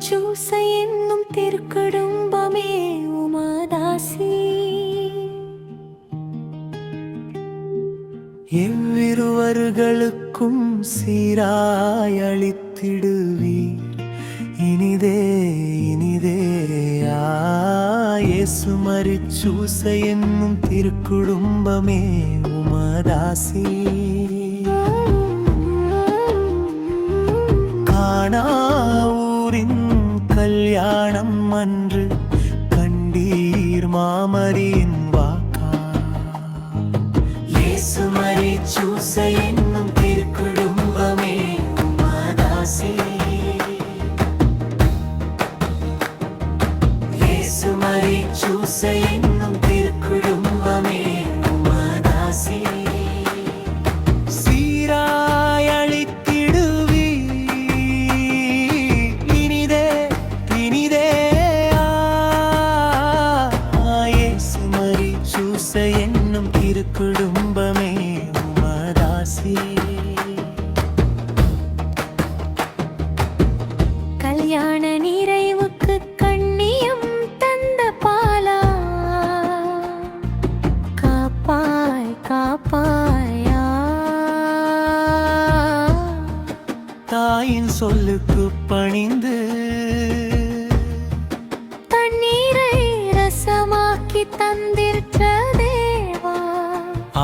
சூச என்னும் திருக்குடும்பமே உமதாசி. எவ்விருவர்களுக்கும் சீராய் அளித்திடுவீர் இனிதே இனிதே. இயேசு மரிச்சூச என்னும் திருக்குடும்பமே உமதாசி. கானாவூரின் கல்யாணம் அன்று கண்டீர் மாமரியின் வாக்கா. இயேசு மரிச்சூச என்னும் திருக்குடும்பமே உமதாசி. இயேசு மரிச்சூச என்னும் திருக்குடும்பமே உமதாசி. சீராய் அளித்திடுவீ இனிதே இனிதே. இயேசு மரிச்சூச என்னும் திருக்குடும்பமே உமதாசி. கல்யாண நிறைவுக்கு கண்ணியம் தந்த பாலா, காப்பாய் காப்பாயா. தாயின் சொல்லுக்கு பணிந்து தண்ணீரை ரசமாக்கி தந்திருக்க தேவா,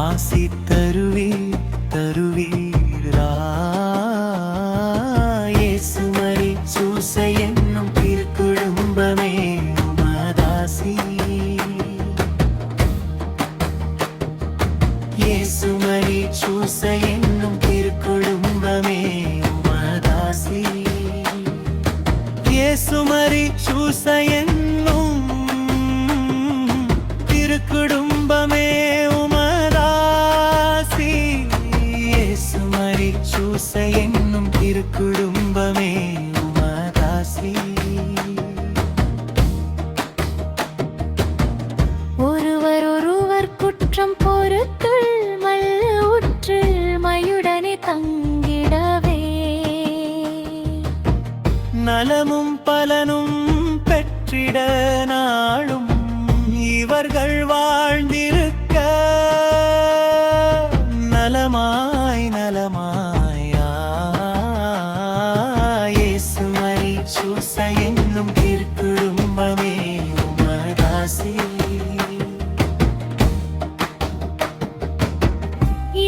ஆசி தருவீர் தருவீரா. இயேசு மரிச்சூச என்னும் திருக்குடும்பமே உமதாசி. இயேசு மரிச்சூச என்னும் திருக்குடும்பமே உமதாசி. இயேசு மரிச்சூச என்னும் திருக்குடும்பமே உமதாசி. இயேசு மரிச்சூச என்னும் திருக்குடும்பமே உமதாசி. ஒருவர் ஒருவர் குற்றம் பொறுத்துள் உற்று மயுடனே தங்கிடவே, நலமும் பலனும் பெற்றிட நாளும் இவர்கள் வாழ்ந்திருக்க. நலமாய் நலமாயா. இயேசு மரிச்சூச என்னும் திருக்குடும்பமே உமதாசி.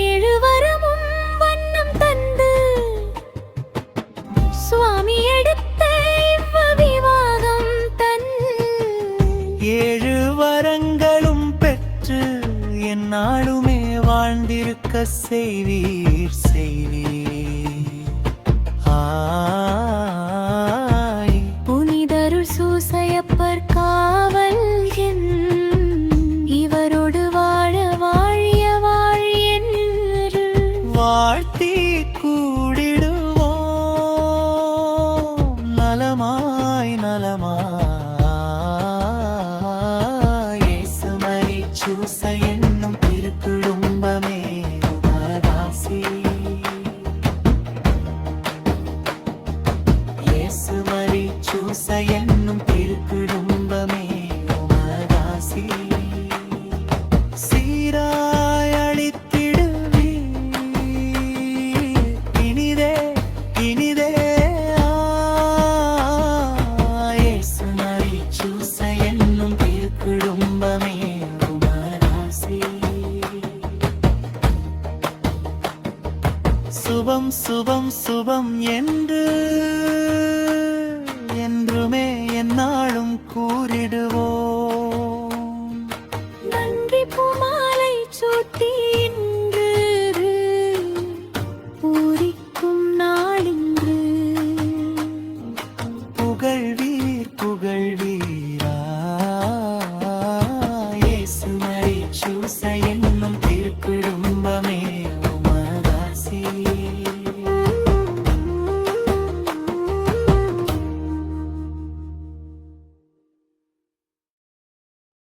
எழுவரமும் வண்ணம் தந்து சுவாமி எடுத்த விவாகம் தன், ஏழு வரங்களும் பெற்று எந்நாளுமே வாழ்ந்திருக்க செய்வீர் செய்வீர். புனிதருள் சூசையப்பர் காவல் என், இவரோடு வாழ வாழிய வாழியென்று வாழ்த்தி கூடிடுவோம் நலமாய் நலமாய். இயேசு மரிச்சூச என்னும் திருக்குடும்பமே உமதாசி. இயேசு மரிச்சூச என்னும் திருக்குடும்பமே உமதாசி. சீராய் அளித்திடுவீ இனிதே இனிதே. இயேசு மரிச்சூச என்னும் திருக்குடும்பமே உமதாசி. சுபம் சுபம் சுபம் என்று